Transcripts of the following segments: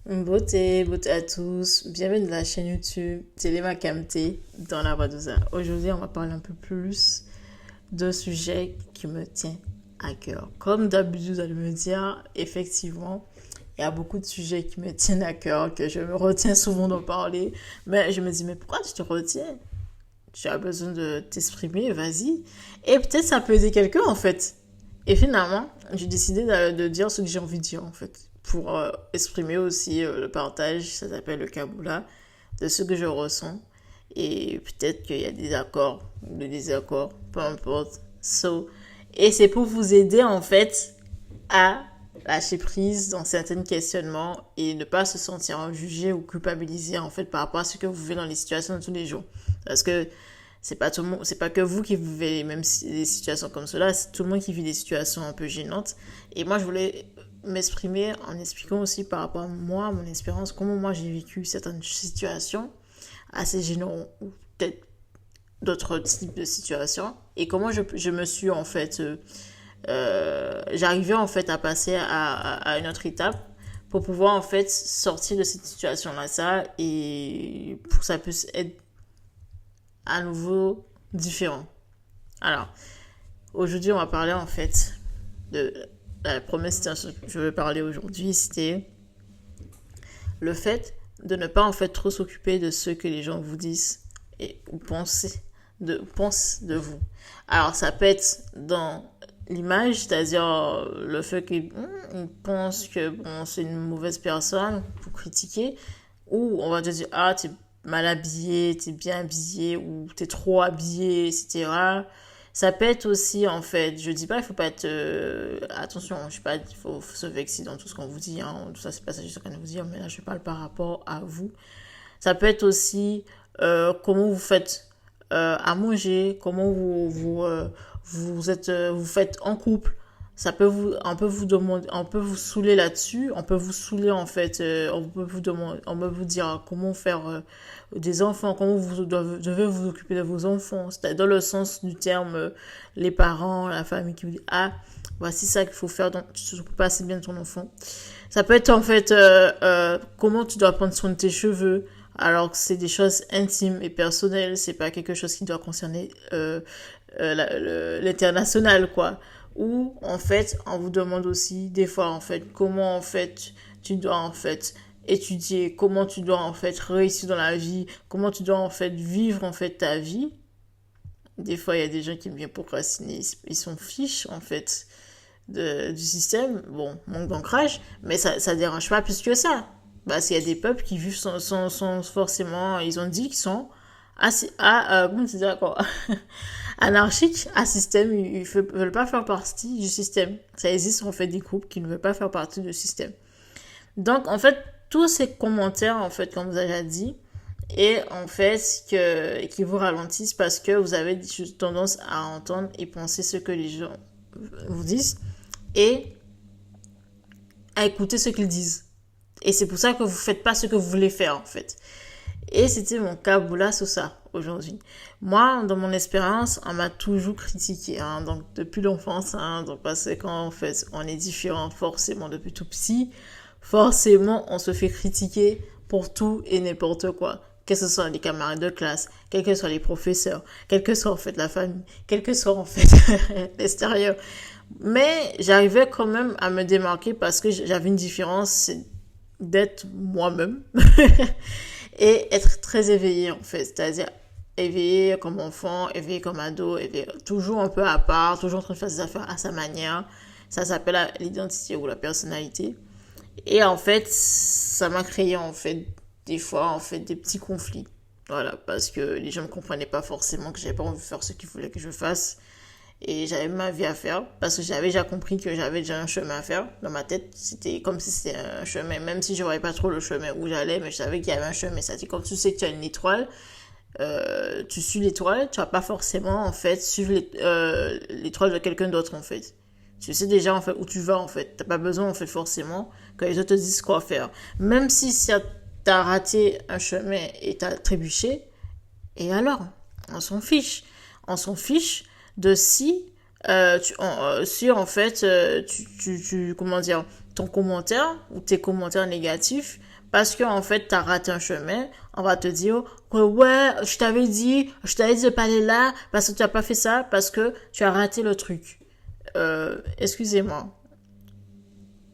Beauté à tous. Bienvenue dans la chaîne YouTube Téléma Kamté dans la voix d'Oza. Aujourd'hui, on va parler un peu plus d'un sujet qui me tient à cœur. Comme d'habitude, vous allez me dire, effectivement, il y a beaucoup de sujets qui me tiennent à cœur, que je me retiens souvent d'en parler. Mais je me dis, mais pourquoi tu te retiens? Tu as besoin de t'exprimer, vas-y. Et peut-être ça peut aider quelqu'un, en fait. Et finalement, j'ai décidé de dire ce que j'ai envie de dire, en fait. Pour exprimer aussi le partage, ça s'appelle le Kaboula, de ce que je ressens. Et peut-être qu'il y a des accords, des désaccords, peu importe. So, et c'est pour vous aider, en fait, à lâcher prise dans certains questionnements et ne pas se sentir jugé ou culpabilisé, en fait, par rapport à ce que vous vivez dans les situations de tous les jours. Parce que c'est pas tout le monde, c'est pas que vous qui vivez les mêmes des situations comme cela, c'est tout le monde qui vit des situations un peu gênantes. Et moi, je voulais m'exprimer en expliquant aussi par rapport à moi, mon expérience, comment moi j'ai vécu certaines situations assez gênantes ou peut-être d'autres types de situations et comment je me suis en fait, j'arrivais en fait à passer à une autre étape pour pouvoir en fait sortir de cette situation-là, ça, et pour que ça puisse être à nouveau différent. Alors, aujourd'hui, on va parler en fait de la première situation que je veux parler aujourd'hui, c'était le fait de ne pas en fait trop s'occuper de ce que les gens vous disent et ou pensent de vous. Alors, ça peut être dans l'image, c'est-à-dire le fait qu'ils pensent que bon, c'est une mauvaise personne pour critiquer, ou on va te dire, ah, t'es mal habillé, t'es bien habillé, ou t'es trop habillé, etc. Ça peut être aussi, en fait, je dis pas, il faut pas être... attention, je sais pas, faut se vexer dans tout ce qu'on vous dit, hein, tout ça c'est pas ça juste ce qu'on vous dire, mais là je parle par rapport à vous. Ça peut être aussi comment vous faites à manger, comment vous faites en couple. Ça peut on peut vous demander, on peut vous saouler là-dessus, on peut vous saouler en fait, on peut vous demander, on peut vous dire comment faire des enfants, comment vous devez vous occuper de vos enfants. C'est dans le sens du terme, les parents, la famille qui vous dit, ah, voici ça qu'il faut faire, donc tu t'occupes pas assez bien de ton enfant. Ça peut être en fait comment tu dois prendre soin de tes cheveux, alors que c'est des choses intimes et personnelles, c'est pas quelque chose qui doit concerner l'international, quoi. Ou en fait, on vous demande aussi des fois en fait comment en fait tu dois en fait étudier, comment tu dois en fait réussir dans la vie, comment tu dois en fait vivre en fait ta vie. Des fois, il y a des gens qui viennent procrastiner, ils s'en fichent en fait du système. Bon, manque d'ancrage, mais ça dérange pas plus que ça. Parce qu'il y a des peuples qui vivent sans forcément, ils ont dit qu'ils sont comment tu dis d'accord, anarchiques à système, ils ne veulent pas faire partie du système. Ça existe en fait des groupes qui ne veulent pas faire partie du système. Donc en fait, tous ces commentaires en fait, comme vous avez dit, et en fait qui vous ralentissent parce que vous avez tendance à entendre et penser ce que les gens vous disent et à écouter ce qu'ils disent. Et c'est pour ça que vous faites pas ce que vous voulez faire en fait. Et c'était mon cas boula sur ça aujourd'hui. Moi, dans mon expérience, on m'a toujours critiqué, hein, donc depuis l'enfance, hein, donc parce que quand en fait on est différent forcément depuis tout petit, forcément on se fait critiquer pour tout et n'importe quoi. Que ce soit les camarades de classe, quels que soient les professeurs, quelle que soit en fait la famille, quel que soit en fait l'extérieur. Mais j'arrivais quand même à me démarquer parce que j'avais une différence, c'est d'être moi-même et être très éveillé en fait, c'est-à-dire éveillé comme enfant, éveillé comme ado, éveillé, toujours un peu à part, toujours en train de faire ses affaires à sa manière. Ça s'appelle l'identité ou la personnalité. Et en fait, ça m'a créé en fait des fois en fait des petits conflits. Voilà, parce que les gens ne comprenaient pas forcément que j'avais pas envie de faire ce qu'ils voulaient que je fasse. Et j'avais ma vie à faire parce que j'avais déjà compris que j'avais déjà un chemin à faire dans ma tête. C'était comme si c'était un chemin, même si je ne voyais pas trop le chemin où j'allais, mais je savais qu'il y avait un chemin. C'est-à-dire comme tu sais que tu as une étoile, tu suis l'étoile, tu vas pas forcément en fait suivre l'étoile de quelqu'un d'autre en fait. Tu sais déjà en fait où tu vas en fait. T'as pas besoin en fait forcément que les autres te disent quoi faire. Même si t'as raté un chemin et t'as trébuché, et alors, on s'en fiche. On s'en fiche de si en fait comment dire, ton commentaire ou tes commentaires négatifs parce que, en fait, t'as raté un chemin, on va te dire que, ouais, je t'avais dit de pas aller là, parce que tu as pas fait ça, parce que tu as raté le truc. Excusez-moi.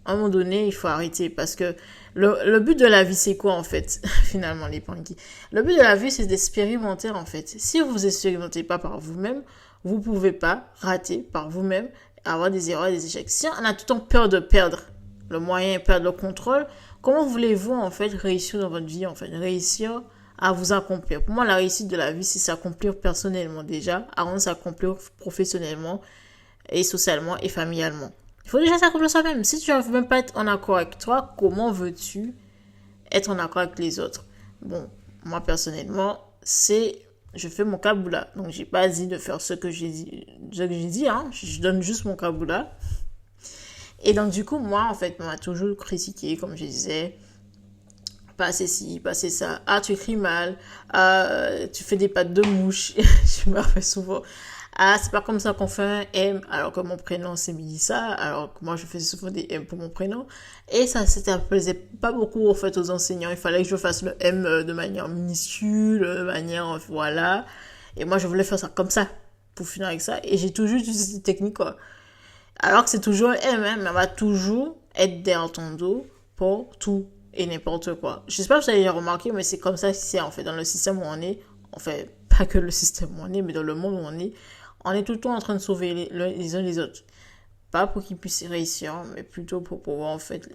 À un moment donné, il faut arrêter parce que le but de la vie, c'est quoi en fait finalement les punkies. Le but de la vie, c'est d'expérimenter en fait. Si vous expérimentez pas par vous-même, vous pouvez pas rater par vous-même, avoir des erreurs, des échecs. Si on a tout le temps peur de perdre le moyen, perdre le contrôle, comment voulez-vous en fait réussir dans votre vie en fait, réussir à vous accomplir. Pour moi, la réussite de la vie, c'est s'accomplir personnellement déjà, avant de s'accomplir professionnellement et socialement et familialement. Il faut déjà s'accomplir soi-même. Si tu ne veux même pas être en accord avec toi, comment veux-tu être en accord avec les autres? Bon, moi personnellement, je fais mon kaboula. Donc j'ai pas dit de faire ce que j'ai dit, hein. Je donne juste mon kaboula. Et donc du coup, moi en fait, on m'a toujours critiqué, comme je disais, passer ci, passer ça. Ah, tu écris mal. Ah, tu fais des pattes de mouche. Je me rappelle souvent. Ah, c'est pas comme ça qu'on fait un M, alors que mon prénom c'est Melissa, alors que moi je faisais souvent des M pour mon prénom. Et ça plaisait pas beaucoup en fait aux enseignants. Il fallait que je fasse le M de manière minuscule, de manière, voilà. Et moi je voulais faire ça comme ça, pour finir avec ça. Et j'ai toujours utilisé cette technique, quoi. Alors que c'est toujours un M, hein, mais on va toujours être derrière ton dos pour tout et n'importe quoi. Je sais pas si vous avez remarqué, mais c'est comme ça que c'est en fait dans le système où on est. En fait, pas que le système où on est, mais dans le monde où on est tout le temps en train de sauver les uns les autres. Pas pour qu'ils puissent réussir, mais plutôt pour pouvoir en fait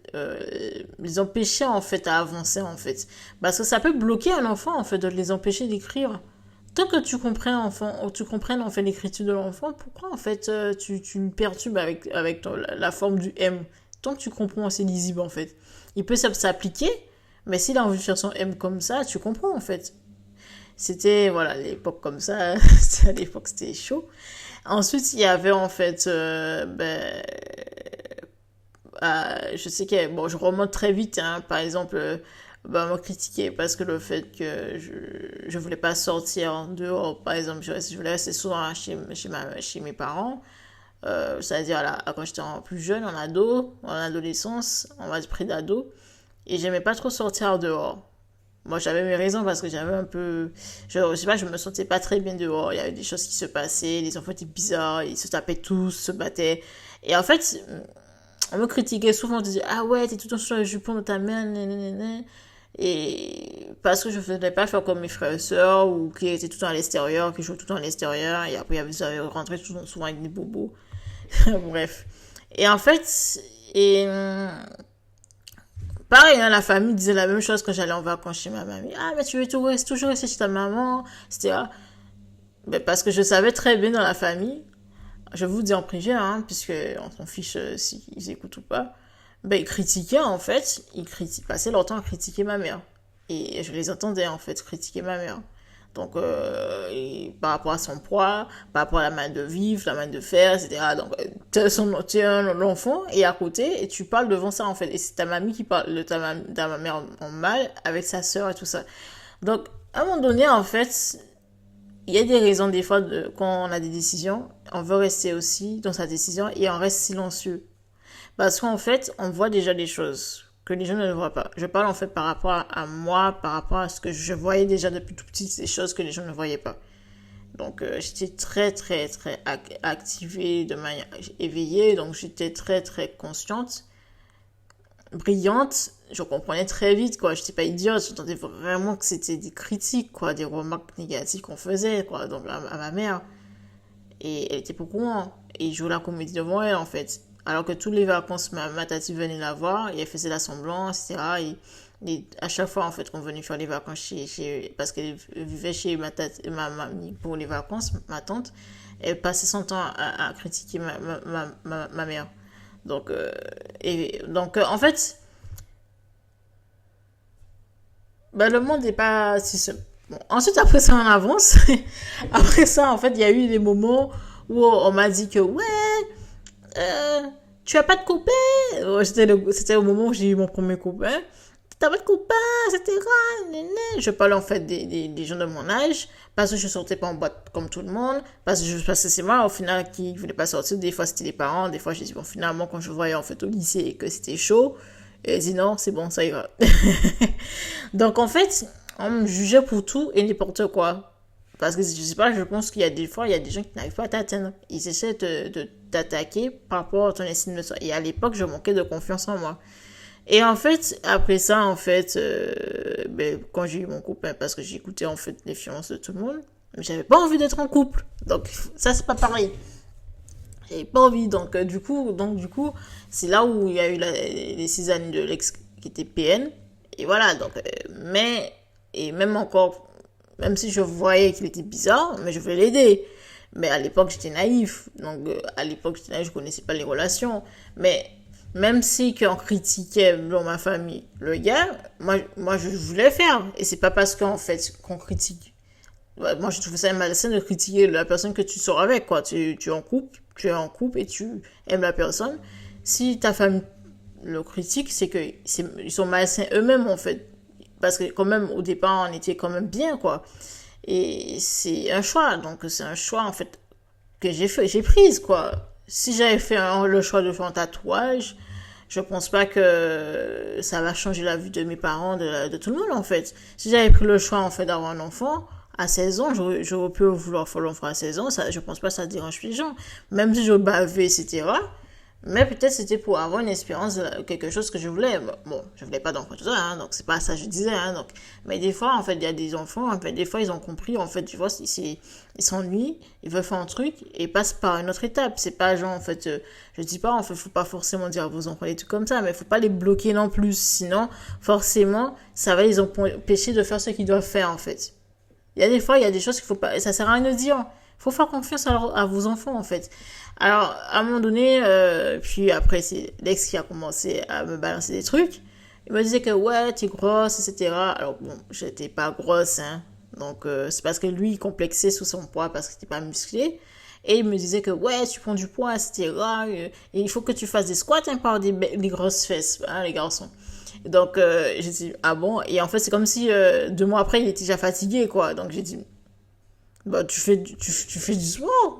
les empêcher en fait à avancer en fait. Parce que ça peut bloquer un enfant en fait de les empêcher d'écrire. Tant que tu comprennes en fait l'écriture de l'enfant, pourquoi en fait tu me perturbes avec la forme du M? Tant que tu comprends, c'est lisible en fait. Il peut s'appliquer, mais s'il a envie de faire son M comme ça, tu comprends en fait. C'était, voilà, l'époque comme ça, à l'époque c'était chaud. Ensuite, il y avait en fait, je sais que, bon, je remonte très vite, hein, par exemple, on m'a critiqué parce que le fait que je voulais pas sortir dehors, par exemple, je voulais rester souvent chez mes parents, c'est-à-dire là, quand j'étais plus jeune, en adolescence, on va dire pré-d'ado, et j'aimais pas trop sortir dehors. Moi, j'avais mes raisons parce que j'avais un peu... Je sais pas, je me sentais pas très bien dehors. Il y avait des choses qui se passaient, les enfants étaient bizarres, ils se tapaient tous, se battaient. Et en fait, on me critiquait souvent, on disait, ah ouais, t'es tout le temps sur le jupon de ta mère, nanana. Et parce que je faisais pas faire comme mes frères et sœurs, ou qui étaient tout le temps à l'extérieur, qui jouaient tout le temps à l'extérieur, et après, ils avaient rentré souvent avec des bobos. Bref. Et en fait, pareil, hein, la famille disait la même chose quand j'allais en vacances chez ma mamie. Ah, mais tu veux toujours rester chez ta maman, etc. Mais parce que je savais très bien dans la famille, je vous dis en privé, hein, puisque on s'en fiche s'ils écoutent ou pas, ben, ils critiquaient en fait, passaient leur temps à critiquer ma mère. Et je les entendais en fait critiquer ma mère. Donc, par rapport à son poids, par rapport à la manière de vivre, la manière de faire, etc. Donc, tu es un enfant et à côté, et tu parles devant ça, en fait. Et c'est ta mamie qui parle de ta mère en mal avec sa sœur et tout ça. Donc, à un moment donné, en fait, il y a des raisons, des fois, quand on a des décisions, on veut rester aussi dans sa décision et on reste silencieux. Parce qu'en fait, on voit déjà des choses que les gens ne voient pas. Je parle en fait par rapport à moi, par rapport à ce que je voyais déjà depuis tout petit, ces choses que les gens ne voyaient pas. Donc j'étais très très très activée de manière éveillée, donc j'étais très très consciente, brillante. Je comprenais très vite, quoi. J'étais pas idiote, j'entendais vraiment que c'était des critiques, quoi, des remarques négatives qu'on faisait, quoi, donc à ma mère. Et elle était pas au courant. Et je jouais la comédie devant elle, en fait. Alors que toutes les vacances, ma tati venait la voir et elle faisait la semblant, etc. Et à chaque fois, en fait, qu'on venait faire les vacances parce qu'elle vivait chez ma mamie pour les vacances, ma tante, elle passait son temps à critiquer ma mère. Donc, en fait, bah, le monde n'est pas si simple. Bon, ensuite, après ça, on avance. Après ça, en fait, il y a eu des moments où on m'a dit que, ouais, tu as pas de copain? C'était au moment où j'ai eu mon premier copain. T'as pas de copain, etc. Je parlais en fait des gens de mon âge, parce que je sortais pas en boîte comme tout le monde, parce que c'est moi au final qui voulais pas sortir. Des fois c'était les parents, des fois j'ai dit bon finalement quand je voyais en fait au lycée que c'était chaud, Et elle dit non, c'est bon, ça ira. Donc en fait, on me jugeait pour tout et n'importe quoi. Parce que je sais pas, je pense qu'il y a des fois, il y a des gens qui n'arrivent pas à t'atteindre. Ils essaient de t'attaquer par rapport à ton estime de soi. Et à l'époque, je manquais de confiance en moi. Et en fait, après ça, en fait, quand j'ai eu mon couple, parce que j'écoutais en fait les fiances de tout le monde, j'avais pas envie d'être en couple. Donc ça, c'est pas pareil. J'avais pas envie. Donc du coup, c'est là où il y a eu les 6 années de l'ex qui était PN. Et voilà. Donc, et même encore, même si je voyais qu'il était bizarre, mais je voulais l'aider. Mais à l'époque, j'étais naïf. Donc, à l'époque, j'étais naïf, je connaissais pas les relations. Mais même si qu'on critiquait dans ma famille le gars, moi, je voulais faire. Et c'est pas parce qu'en fait, qu'on critique. Ouais, moi, je trouve ça malsain de critiquer la personne que tu sors avec, quoi. Tu es en couple et tu aimes la personne. Si ta famille le critique, c'est que ils sont malsains eux-mêmes, en fait. Parce que quand même, au départ, on était quand même bien, quoi. Et c'est un choix. Donc, c'est un choix, en fait, que j'ai prise, quoi. Si j'avais fait le choix de faire un tatouage, je pense pas que ça va changer la vie de mes parents, de tout le monde, en fait. Si j'avais pris le choix, en fait, d'avoir un enfant, à 16 ans, j'aurais pu vouloir faire l'enfant à 16 ans, ça, je pense pas que ça dérange les gens. Même si je bavais, etc. Mais peut-être c'était pour avoir une espérance de quelque chose que je voulais. Bon, je voulais pas d'enfant tout ça, hein, donc c'est pas ça que je disais. Hein, donc. Mais des fois, en fait, il y a des enfants, en fait, des fois, ils ont compris, en fait, tu vois, ils s'ennuient, ils veulent faire un truc et passent par une autre étape. C'est pas genre, en fait, je dis pas, en fait, faut pas forcément dire à vos enfants des trucs comme ça, mais faut pas les bloquer non plus. Sinon, forcément, ça va les empêcher de faire ce qu'ils doivent faire, en fait. Il y a des fois, il y a des choses qu'il faut pas, ça sert à rien de dire. Il faut faire confiance à vos enfants, en fait. Alors, à un moment donné, puis après, c'est l'ex qui a commencé à me balancer des trucs. Il me disait que, ouais, t'es grosse, etc. Alors, bon, j'étais pas grosse, hein. Donc, c'est parce que lui, il complexait sous son poids parce qu'il était pas musclé. Et il me disait que, ouais, tu prends du poids, etc. Et il faut que tu fasses des squats, hein, par des grosses fesses, hein, les garçons. Donc, j'ai dit, ah bon? Et en fait, c'est comme si 2 mois après, il était déjà fatigué, quoi. Donc, j'ai dit, bah, tu fais du sport.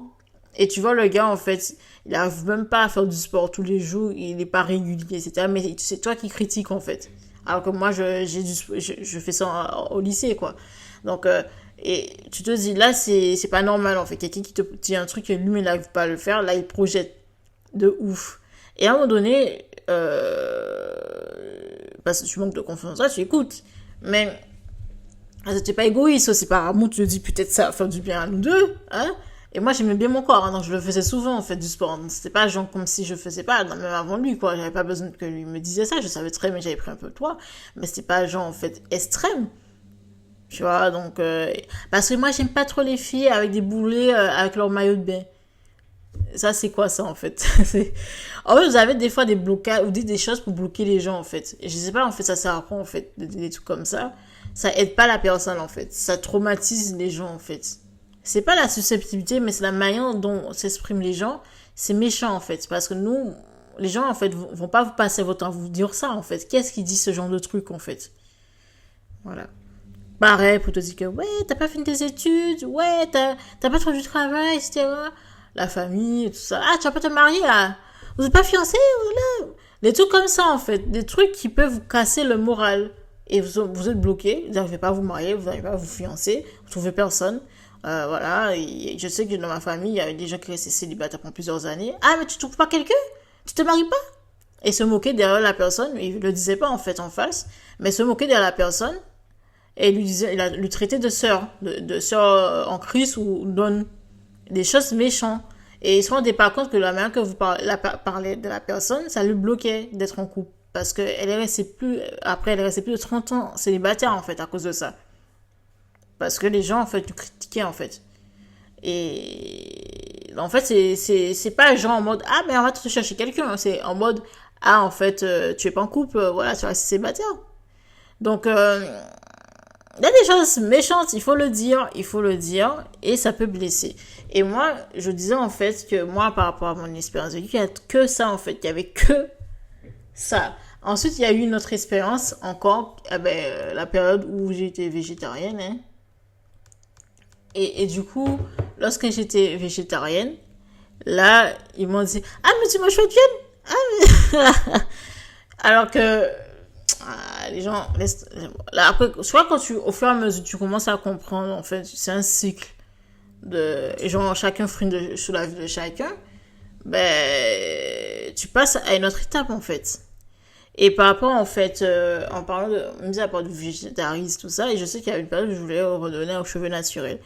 Et tu vois, le gars, en fait, il arrive même pas à faire du sport tous les jours, il est pas régulier, etc. Mais c'est toi qui critiques, en fait. Alors que moi, je fais ça au lycée, quoi. Donc, et tu te dis, là, c'est pas normal, en fait. Quelqu'un qui te dit un truc et lui, il n'arrive pas à le faire, là, il projette de ouf. Et à un moment donné, parce que tu manques de confiance, là, tu écoutes. Mais, t'es pas égoïste aussi, par amour, tu te dis, peut-être ça va faire du bien à nous deux, hein. Et moi, j'aimais bien mon corps, hein, donc je le faisais souvent, en fait, du sport. Donc, c'était pas genre comme si je faisais pas, non, même avant lui, quoi. J'avais pas besoin que lui me disait ça, je savais très bien, j'avais pris un peu de poids. Mais c'était pas genre, en fait, extrême. Tu vois, donc, parce que moi, j'aime pas trop les filles avec des boulets, avec leur maillot de bain. Ça, c'est quoi ça, en fait? En fait, vous avez des fois des blocages, ou des choses pour bloquer les gens, en fait. Et je sais pas, en fait, ça sert à quoi, en fait, des trucs comme ça. Ça aide pas la personne, en fait. Ça traumatise les gens, en fait. C'est pas la susceptibilité, mais c'est la manière dont s'expriment les gens. C'est méchant, en fait. Parce que nous, les gens, en fait, vont pas vous passer votre temps à vous dire ça, en fait. Qu'est-ce qui dit ce genre de truc, en fait? Voilà. Pareil, pour te dire que, ouais, t'as pas fini tes études, ouais, t'as pas trouvé du travail, etc. La famille, tout ça. Ah, tu vas pas te marier, là. Vous êtes pas fiancés, voilà. Des trucs comme ça, en fait. Des trucs qui peuvent vous casser le moral. Et vous êtes bloqué, vous n'arrivez pas à vous marier, vous n'arrivez pas à vous fiancer, vous trouvez personne. Voilà, et je sais que dans ma famille, il y avait des gens qui restaient célibataires pendant plusieurs années. Ah, mais tu trouves pas quelqu'un? Tu te maries pas? Et se moquer derrière la personne, il le disait pas en fait en face, mais se moquer derrière la personne, et lui traitait de sœur, de sœur en crise ou donne des choses méchantes. Et il se rendait pas compte que la manière que vous parlez de la personne, ça lui bloquait d'être en couple. Parce qu'elle est restée elle est restée plus de 30 ans célibataire, en fait, à cause de ça. Parce que les gens, en fait, lui critiquaient, en fait. Et, en fait, c'est pas genre en mode, ah, mais on va te chercher quelqu'un. C'est en mode, ah, en fait, tu es pas en couple, voilà, tu restes célibataire. Donc, il y a des choses méchantes, il faut le dire, et ça peut blesser. Et moi, je disais, en fait, que moi, par rapport à mon expérience de vie, il n'y a que ça, en fait. Il y avait que ça. Ensuite, il y a eu une autre expérience encore, la période où j'étais végétarienne. Hein. Et du coup, lorsque j'étais végétarienne, là, ils m'ont dit, ah, mais tu manges pas de viande? Ah, mais... Alors que les gens là, après, soit quand au fur et à mesure tu commences à comprendre, en fait, c'est un cycle et genre chacun sur la vie de chacun, ben tu passes à une autre étape en fait. Et par rapport, en fait, en parlant mis à part du végétarisme, tout ça, et je sais qu'il y a une période où je voulais redonner aux cheveux naturels.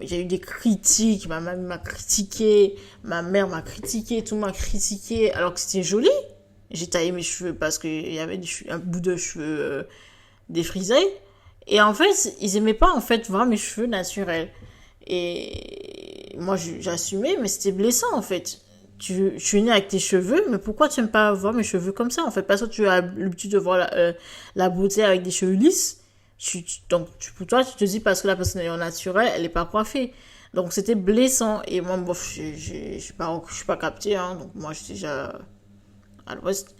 J'ai eu des critiques, ma mère m'a critiqué, ma mère m'a critiqué, tout m'a critiqué, alors que c'était joli. J'ai taillé mes cheveux parce qu'il y avait un bout de cheveux défrisés. Et en fait, ils aimaient pas, en fait, voir mes cheveux naturels. Et moi, j'assumais, mais c'était blessant, en fait. Je suis née avec tes cheveux, mais pourquoi tu n'aimes pas voir mes cheveux comme ça, en fait? Parce que tu as l'habitude de voir la beauté avec des cheveux lisses. Pour toi, tu te dis parce que la personne est naturelle, elle n'est pas coiffée. Donc, c'était blessant. Et moi, bof, je suis pas captée, hein. Donc, moi, j'étais déjà à l'ouest.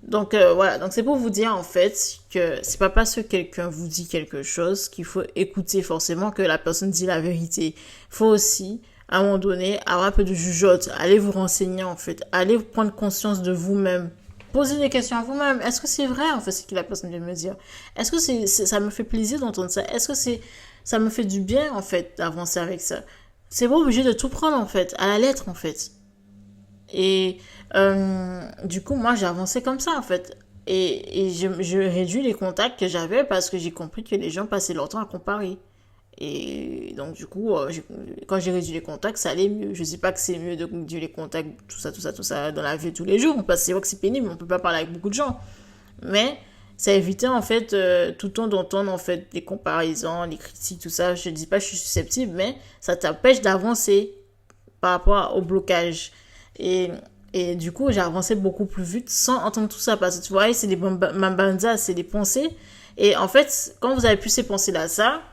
Donc, voilà. Donc, c'est pour vous dire, en fait, que c'est pas parce que quelqu'un vous dit quelque chose qu'il faut écouter forcément que la personne dit la vérité. Il faut aussi, à un moment donné, avoir un peu de jugeote. Allez vous renseigner, en fait. Allez prendre conscience de vous-même. Posez des questions à vous-même. Est-ce que c'est vrai, en fait, ce que la personne vient de me dire? Est-ce que ça me fait plaisir d'entendre ça? Est-ce que ça me fait du bien, en fait, d'avancer avec ça? C'est pas obligé de tout prendre, en fait, à la lettre, en fait. Et du coup, moi, j'ai avancé comme ça, en fait. Et je réduis les contacts que j'avais parce que j'ai compris que les gens passaient leur temps à comparer. Et donc, du coup, quand j'ai réduit les contacts, ça allait mieux. Je sais pas que c'est mieux de réduire les contacts, tout ça, dans la vie de tous les jours. Parce que c'est vrai que c'est pénible, on peut pas parler avec beaucoup de gens. Mais ça évitait, en fait, tout le temps d'entendre, en fait, les comparaisons, les critiques, tout ça. Je dis pas que je suis susceptible, mais ça t'empêche d'avancer par rapport au blocage. Et, et du coup, j'ai avancé beaucoup plus vite sans entendre tout ça. Parce que tu vois, c'est des mambanzas, c'est des pensées. Et en fait, quand vous avez plus ces pensées-là, ça,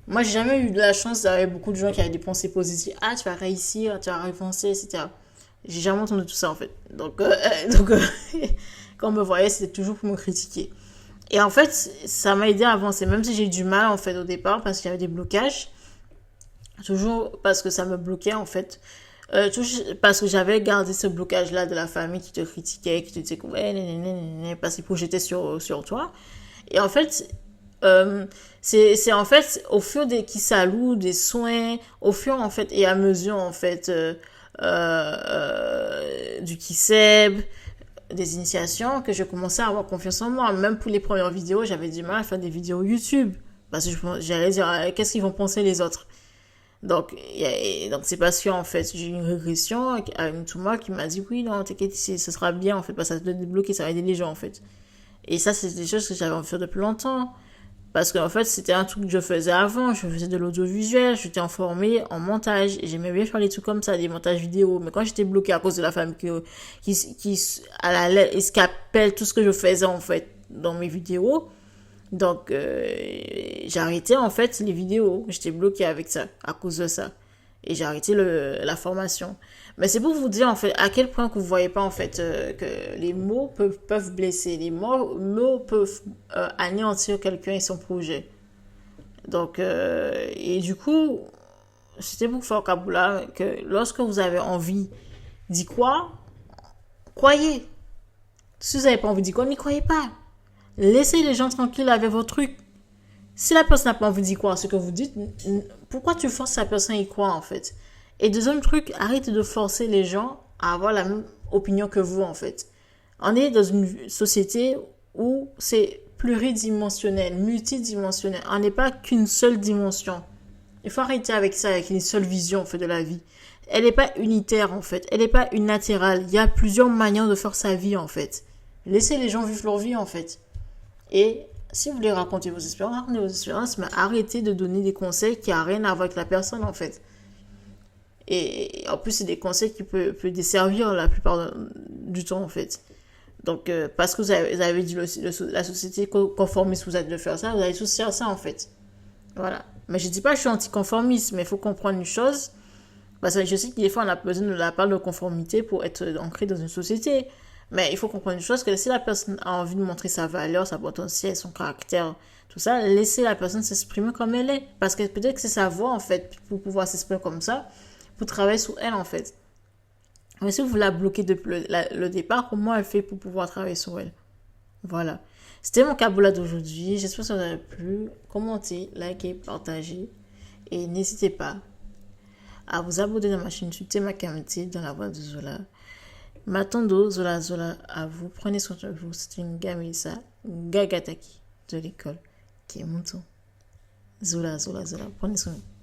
moi, j'ai jamais eu de la chance d'avoir beaucoup de gens qui avaient des pensées positives. Ah, tu vas réussir, tu vas avancer, etc. J'ai jamais entendu tout ça, en fait. Donc, quand on me voyait, c'était toujours pour me critiquer. Et en fait, ça m'a aidé à avancer, même si j'ai eu du mal, en fait, au départ, parce qu'il y avait des blocages. Toujours parce que ça me bloquait, en fait. Parce que j'avais gardé ce blocage-là de la famille qui te critiquait, qui te disait que ouais, parce qu'ils projetaient sur toi. Et en fait, c'est en fait au fur qui s'allouent des soins, au fur en fait et à mesure en fait du Kiseb, des initiations, que je commençais à avoir confiance en moi. Même pour les premières vidéos, j'avais du mal à faire des vidéos YouTube parce que j'allais dire qu'est-ce qu'ils vont penser les autres. Donc c'est parce qu'en fait j'ai eu une régression avec une Touma qui m'a dit oui non t'inquiète ce sera bien en fait parce que ça te débloquer, ça va aider les gens en fait. Et ça c'est des choses que j'avais envie de faire depuis longtemps. Parce qu'en fait, c'était un truc que je faisais avant. Je faisais de l'audiovisuel, j'étais formée en montage. Et j'aimais bien faire des trucs comme ça, des montages vidéo. Mais quand j'étais bloquée à cause de la famille qui à la lettre, escapait tout ce que je faisais, en fait, dans mes vidéos. Donc, j'ai arrêté, en fait, les vidéos. J'étais bloquée avec ça, à cause de ça. Et j'ai arrêté la formation. Mais c'est pour vous dire, en fait, à quel point que vous voyez pas, en fait, que les mots peuvent blesser. Les mots peuvent anéantir quelqu'un et son projet. Donc, et du coup, c'était pour faire Kaboula que lorsque vous avez envie d'y croire, croyez. Si vous n'avez pas envie d'y croire, n'y croyez pas. Laissez les gens tranquilles avec vos trucs. Si la personne n'a pas envie d'y croire ce que vous dites, pourquoi tu forces la personne à y croire en fait? Et deuxième truc, arrête de forcer les gens à avoir la même opinion que vous en fait. On est dans une société où c'est pluridimensionnel, multidimensionnel. On n'est pas qu'une seule dimension. Il faut arrêter avec ça, avec une seule vision en fait de la vie. Elle n'est pas unitaire en fait, elle n'est pas unilatérale. Il y a plusieurs manières de faire sa vie en fait. Laissez les gens vivre leur vie en fait. Et si vous voulez raconter vos expériences, mais arrêtez de donner des conseils qui n'ont rien à voir avec la personne, en fait. Et en plus, c'est des conseils qui peuvent desservir la plupart du temps, en fait. Donc, parce que vous avez dit la société conformiste vous aide de faire ça, vous allez tous faire ça, en fait. Voilà. Mais je ne dis pas que je suis anticonformiste, mais il faut comprendre une chose. Parce que je sais que des fois, on a besoin de la part de conformité pour être ancré dans une société. Mais il faut comprendre une chose, que si la personne a envie de montrer sa valeur, sa potentiel, son caractère, tout ça, laissez la personne s'exprimer comme elle est. Parce que peut-être que c'est sa voix, en fait, pour pouvoir s'exprimer comme ça, pour travailler sur elle, en fait. Mais si vous la bloquez depuis le départ, comment elle fait pour pouvoir travailler sur elle? Voilà. C'était mon cabula d'aujourd'hui. J'espère que ça vous a plu. Commentez, likez, partagez. Et n'hésitez pas à vous abonner à ma chaîne YouTube Tema Kamiti dans la voix de Zola. Matando, Zola, Zola, à vous. Prenez soin de vous. C'est une Gamisa Gagataki de l'école qui est mon ton. Zola, Zola, Zola. Prenez soin de vous.